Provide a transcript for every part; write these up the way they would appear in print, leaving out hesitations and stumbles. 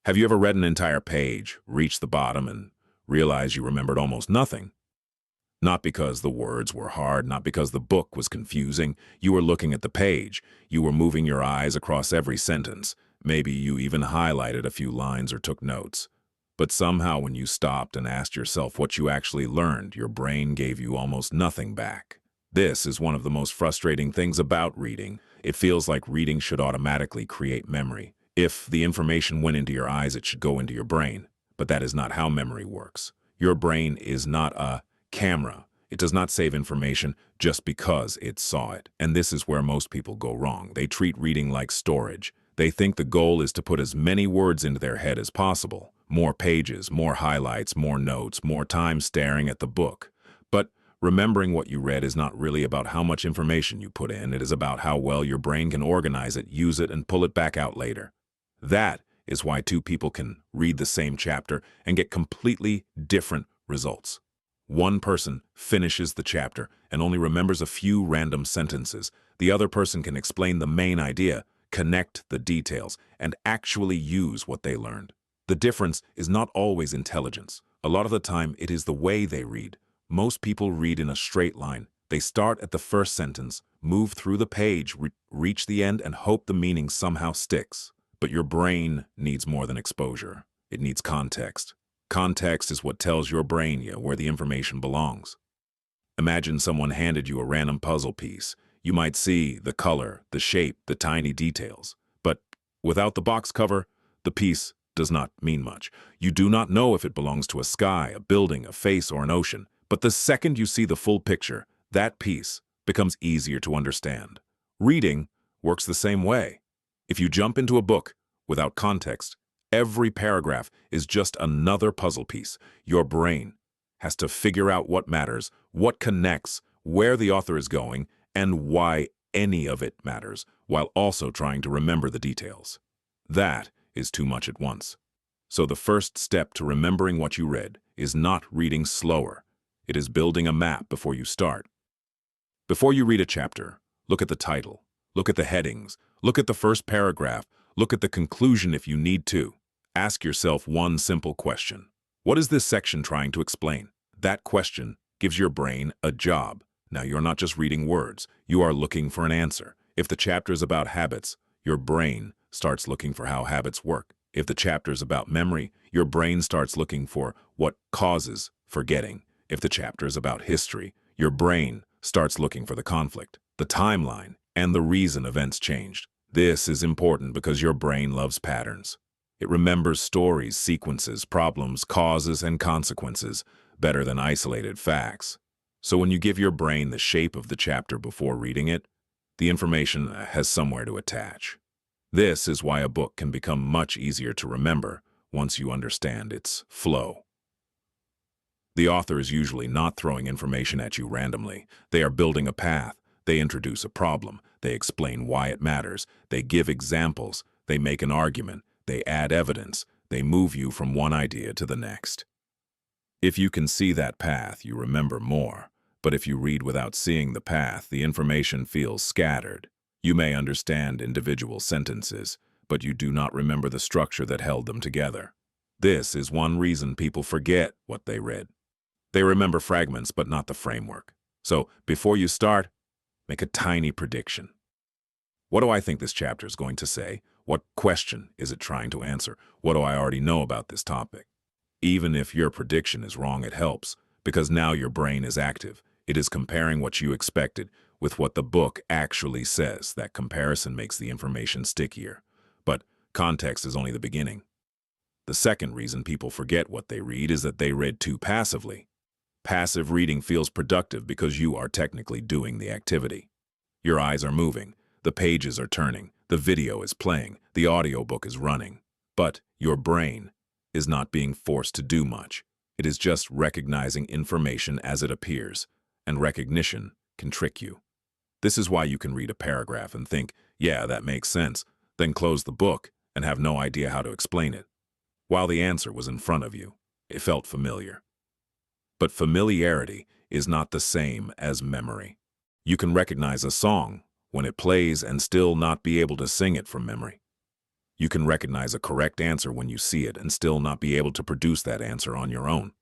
Have you ever read an entire page, reached the bottom, and realized you remembered almost nothing? Not because the words were hard, not because the book was confusing. You were looking at the page. You were moving your eyes across every sentence. Maybe you even highlighted a few lines or took notes. But somehow when you stopped and asked yourself what you actually learned, your brain gave you almost nothing back. This is one of the most frustrating things about reading. It feels like reading should automatically create memory. If the information went into your eyes, it should go into your brain. But that is not how memory works. Your brain is not a camera. It does not save information just because it saw it. And this is where most people go wrong. They treat reading like storage. They think the goal is to put as many words into their head as possible. More pages, more highlights, more notes, more time staring at the book. But remembering what you read is not really about how much information you put in. It is about how well your brain can organize it, use it, and pull it back out later. That is why two people can read the same chapter and get completely different results. One person finishes the chapter and only remembers a few random sentences. The other person can explain the main idea, connect the details, and actually use what they learned. The difference is not always intelligence. A lot of the time, it is the way they read. Most people read in a straight line. They start at the first sentence, move through the page, reach the end, and hope the meaning somehow sticks. But your brain needs more than exposure. It needs context. Context is what tells your brain where the information belongs. Imagine someone handed you a random puzzle piece. You might see the color, the shape, the tiny details. But without the box cover, the piece does not mean much. You do not know if it belongs to a sky, a building, a face, or an ocean. But the second you see the full picture, that piece becomes easier to understand. Reading works the same way. If you jump into a book without context, every paragraph is just another puzzle piece. Your brain has to figure out what matters, what connects, where the author is going, and why any of it matters, while also trying to remember the details. That is too much at once. So the first step to remembering what you read is not reading slower. It is building a map before you start. Before you read a chapter, look at the title, look at the headings, look at the first paragraph, look at the conclusion if you need to. Ask yourself one simple question. What is this section trying to explain? That question gives your brain a job. Now, you're not just reading words. You are looking for an answer. If the chapter is about habits, your brain starts looking for how habits work. If the chapter is about memory, your brain starts looking for what causes forgetting. If the chapter is about history, your brain starts looking for the conflict, the timeline, and the reason events changed. This is important because your brain loves patterns. It remembers stories, sequences, problems, causes, and consequences better than isolated facts. So when you give your brain the shape of the chapter before reading it, the information has somewhere to attach. This is why a book can become much easier to remember once you understand its flow. The author is usually not throwing information at you randomly. They are building a path. They introduce a problem. They explain why it matters. They give examples. They make an argument. They add evidence. They move you from one idea to the next. If you can see that path, you remember more. But if you read without seeing the path, the information feels scattered. You may understand individual sentences, but you do not remember the structure that held them together. This is one reason people forget what they read. They remember fragments, but not the framework. So, before you start, make a tiny prediction. What do I think this chapter is going to say? What question is it trying to answer? What do I already know about this topic? Even if your prediction is wrong, it helps, because now your brain is active. It is comparing what you expected with what the book actually says. That comparison makes the information stickier. But context is only the beginning. The second reason people forget what they read is that they read too passively. Passive reading feels productive because you are technically doing the activity. Your eyes are moving, the pages are turning, the video is playing, the audiobook is running. But your brain is not being forced to do much. It is just recognizing information as it appears, and recognition can trick you. This is why you can read a paragraph and think, yeah, that makes sense, then close the book and have no idea how to explain it. While the answer was in front of you, it felt familiar. But familiarity is not the same as memory. You can recognize a song when it plays and still not be able to sing it from memory. You can recognize a correct answer when you see it and still not be able to produce that answer on your own.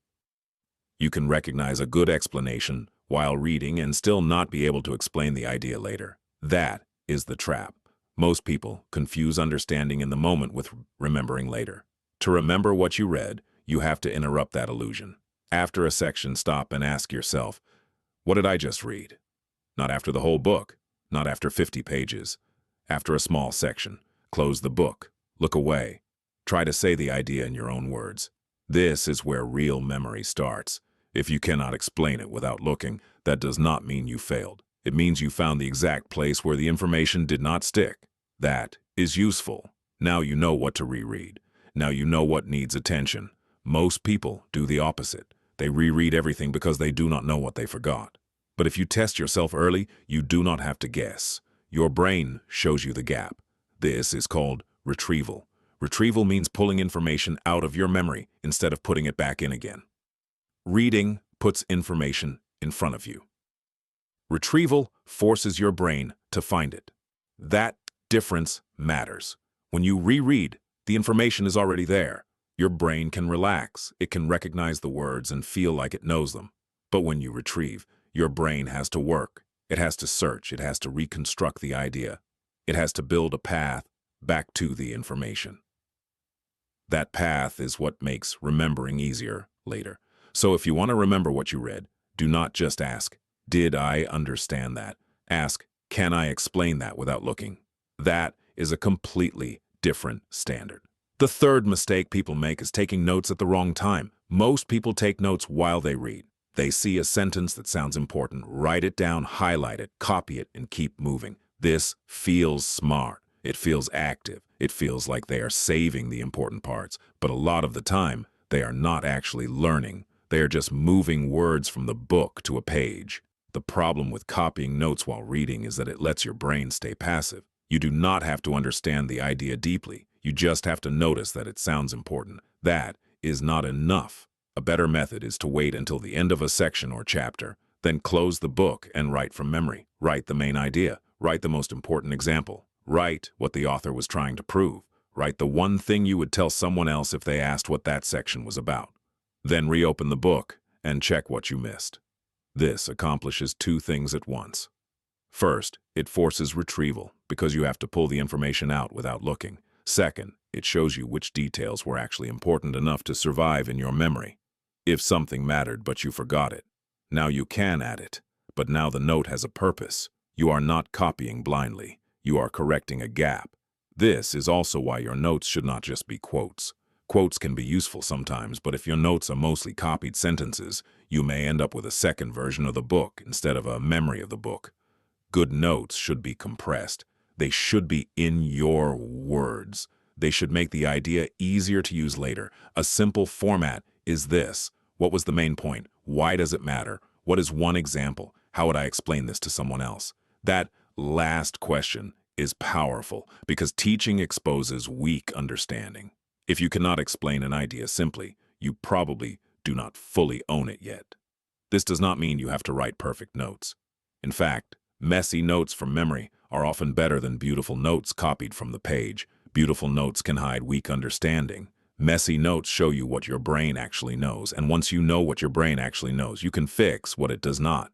You can recognize a good explanation while reading and still not be able to explain the idea later. That is the trap. Most people confuse understanding in the moment with remembering later. To remember what you read, you have to interrupt that illusion. After a section, stop and ask yourself, what did I just read? Not after the whole book, not after 50 pages. After a small section, close the book, look away. Try to say the idea in your own words. This is where real memory starts. If you cannot explain it without looking, that does not mean you failed. It means you found the exact place where the information did not stick. That is useful. Now you know what to reread. Now you know what needs attention. Most people do the opposite. They reread everything because they do not know what they forgot. But if you test yourself early, you do not have to guess. Your brain shows you the gap. This is called retrieval. Retrieval means pulling information out of your memory instead of putting it back in again. Reading puts information in front of you. Retrieval forces your brain to find it. That difference matters. When you reread, the information is already there. Your brain can relax. It can recognize the words and feel like it knows them. But when you retrieve, your brain has to work. It has to search. It has to reconstruct the idea. It has to build a path back to the information. That path is what makes remembering easier later. So if you want to remember what you read, do not just ask, did I understand that? Ask, can I explain that without looking? That is a completely different standard. The third mistake people make is taking notes at the wrong time. Most people take notes while they read. They see a sentence that sounds important, write it down, highlight it, copy it, and keep moving. This feels smart. It feels active. It feels like they are saving the important parts. But a lot of the time, they are not actually learning. They are just moving words from the book to a page. The problem with copying notes while reading is that it lets your brain stay passive. You do not have to understand the idea deeply. You just have to notice that it sounds important. That is not enough. A better method is to wait until the end of a section or chapter, then close the book and write from memory. Write the main idea. Write the most important example. Write what the author was trying to prove. Write the one thing you would tell someone else if they asked what that section was about. Then reopen the book and check what you missed. This accomplishes two things at once. First, it forces retrieval because you have to pull the information out without looking. Second, it shows you which details were actually important enough to survive in your memory. If something mattered but you forgot it, now you can add it. But now the note has a purpose. You are not copying blindly. You are correcting a gap. This is also why your notes should not just be quotes. Quotes can be useful sometimes, but if your notes are mostly copied sentences, you may end up with a second version of the book instead of a memory of the book. Good notes should be compressed. They should be in your words. They should make the idea easier to use later. A simple format is this. What was the main point? Why does it matter? What is one example? How would I explain this to someone else? That last question is powerful because teaching exposes weak understanding. If you cannot explain an idea simply, you probably do not fully own it yet. This does not mean you have to write perfect notes. In fact, messy notes from memory are often better than beautiful notes copied from the page. Beautiful notes can hide weak understanding. Messy notes show you what your brain actually knows, and once you know what your brain actually knows, you can fix what it does not.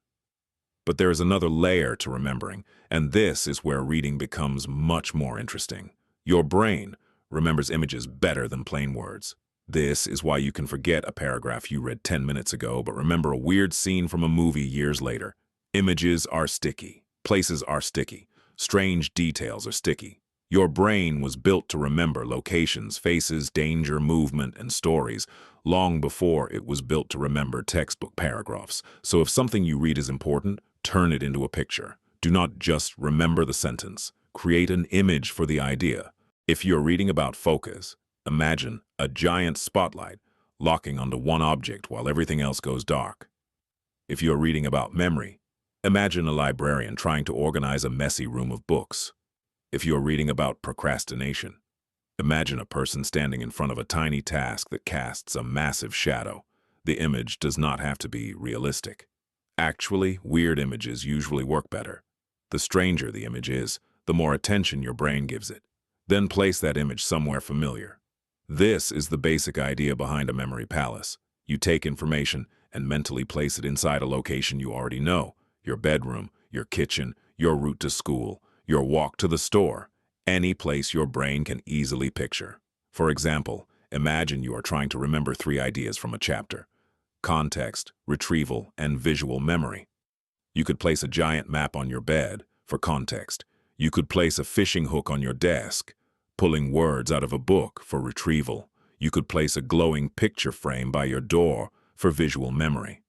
But there is another layer to remembering, and this is where reading becomes much more interesting. Your brain remembers images better than plain words. This is why you can forget a paragraph you read 10 minutes ago, but remember a weird scene from a movie years later. Images are sticky. Places are sticky. Strange details are sticky. Your brain was built to remember locations, faces, danger, movement, and stories long before it was built to remember textbook paragraphs. So if something you read is important, turn it into a picture. Do not just remember the sentence. Create an image for the idea. If you're reading about focus, imagine a giant spotlight locking onto one object while everything else goes dark. If you're reading about memory, imagine a librarian trying to organize a messy room of books. If you're reading about procrastination, imagine a person standing in front of a tiny task that casts a massive shadow. The image does not have to be realistic. Actually, weird images usually work better. The stranger the image is, the more attention your brain gives it. Then place that image somewhere familiar. This is the basic idea behind a memory palace. You take information and mentally place it inside a location you already know: your bedroom, your kitchen, your route to school, your walk to the store, any place your brain can easily picture. For example, imagine you are trying to remember 3 ideas from a chapter: context, retrieval, and visual memory. You could place a giant map on your bed for context. You could place a fishing hook on your desk, pulling words out of a book for retrieval. You could place a glowing picture frame by your door for visual memory.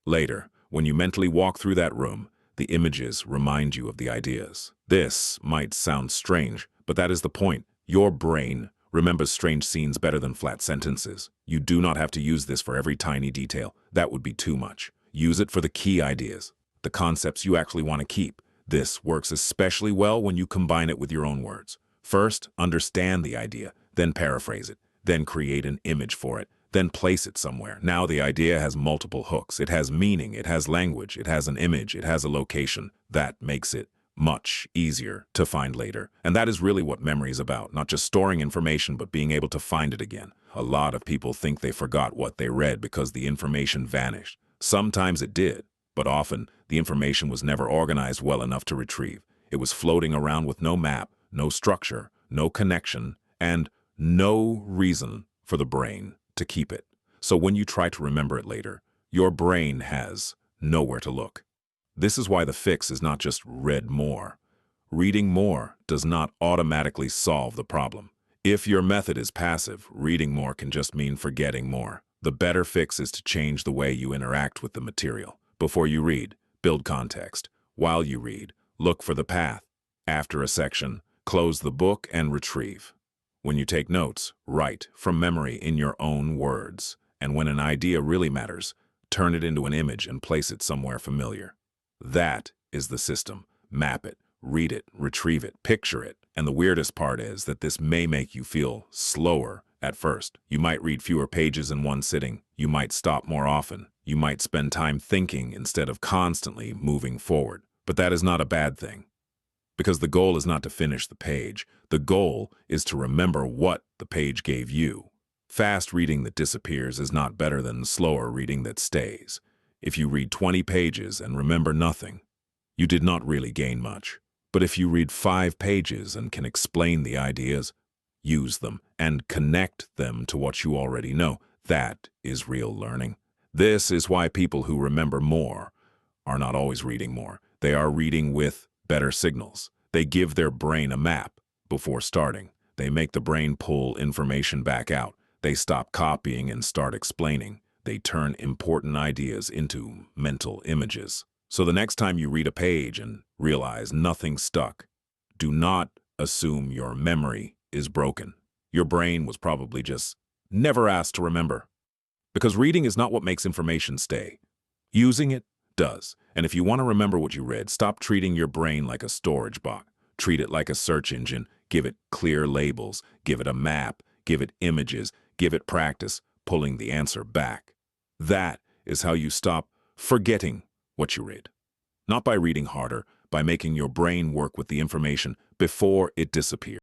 Later, when you mentally walk through that room, the images remind you of the ideas. This might sound strange, but that is the point. Your brain remembers strange scenes better than flat sentences. You do not have to use this for every tiny detail. That would be too much. Use it for the key ideas, the concepts you actually want to keep. This works especially well when you combine it with your own words. First, understand the idea, then paraphrase it, then create an image for it, then place it somewhere. Now the idea has multiple hooks. It has meaning, it has language, it has an image, it has a location. That makes it much easier to find later. And that is really what memory is about, not just storing information, but being able to find it again. A lot of people think they forgot what they read because the information vanished. Sometimes it did, but often the information was never organized well enough to retrieve. It was floating around with no map, no structure, no connection, and no reason for the brain to keep it. So when you try to remember it later, your brain has nowhere to look. This is why the fix is not just read more. Reading more does not automatically solve the problem. If your method is passive, reading more can just mean forgetting more. The better fix is to change the way you interact with the material. Before you read, build context. While you read, look for the path. After a section, close the book and retrieve. When you take notes, write from memory in your own words. And when an idea really matters, turn it into an image and place it somewhere familiar. That is the system. Map it, read it, retrieve it, picture it. And the weirdest part is that this may make you feel slower at first. You might read fewer pages in one sitting. You might stop more often. You might spend time thinking instead of constantly moving forward. But that is not a bad thing, because the goal is not to finish the page. The goal is to remember what the page gave you. Fast reading that disappears is not better than slower reading that stays. If you read 20 pages and remember nothing, you did not really gain much. But if you read 5 pages and can explain the ideas, use them, and connect them to what you already know, that is real learning. This is why people who remember more are not always reading more. They are reading with better signals. They give their brain a map before starting. They make the brain pull information back out. They stop copying and start explaining. They turn important ideas into mental images. So the next time you read a page and realize nothing stuck, do not assume your memory is broken. Your brain was probably just never asked to remember. Because reading is not what makes information stay. Using it does. And if you want to remember what you read, stop treating your brain like a storage box. Treat it like a search engine. Give it clear labels. Give it a map. Give it images. Give it practice pulling the answer back. That is how you stop forgetting what you read. Not by reading harder, by making your brain work with the information before it disappears.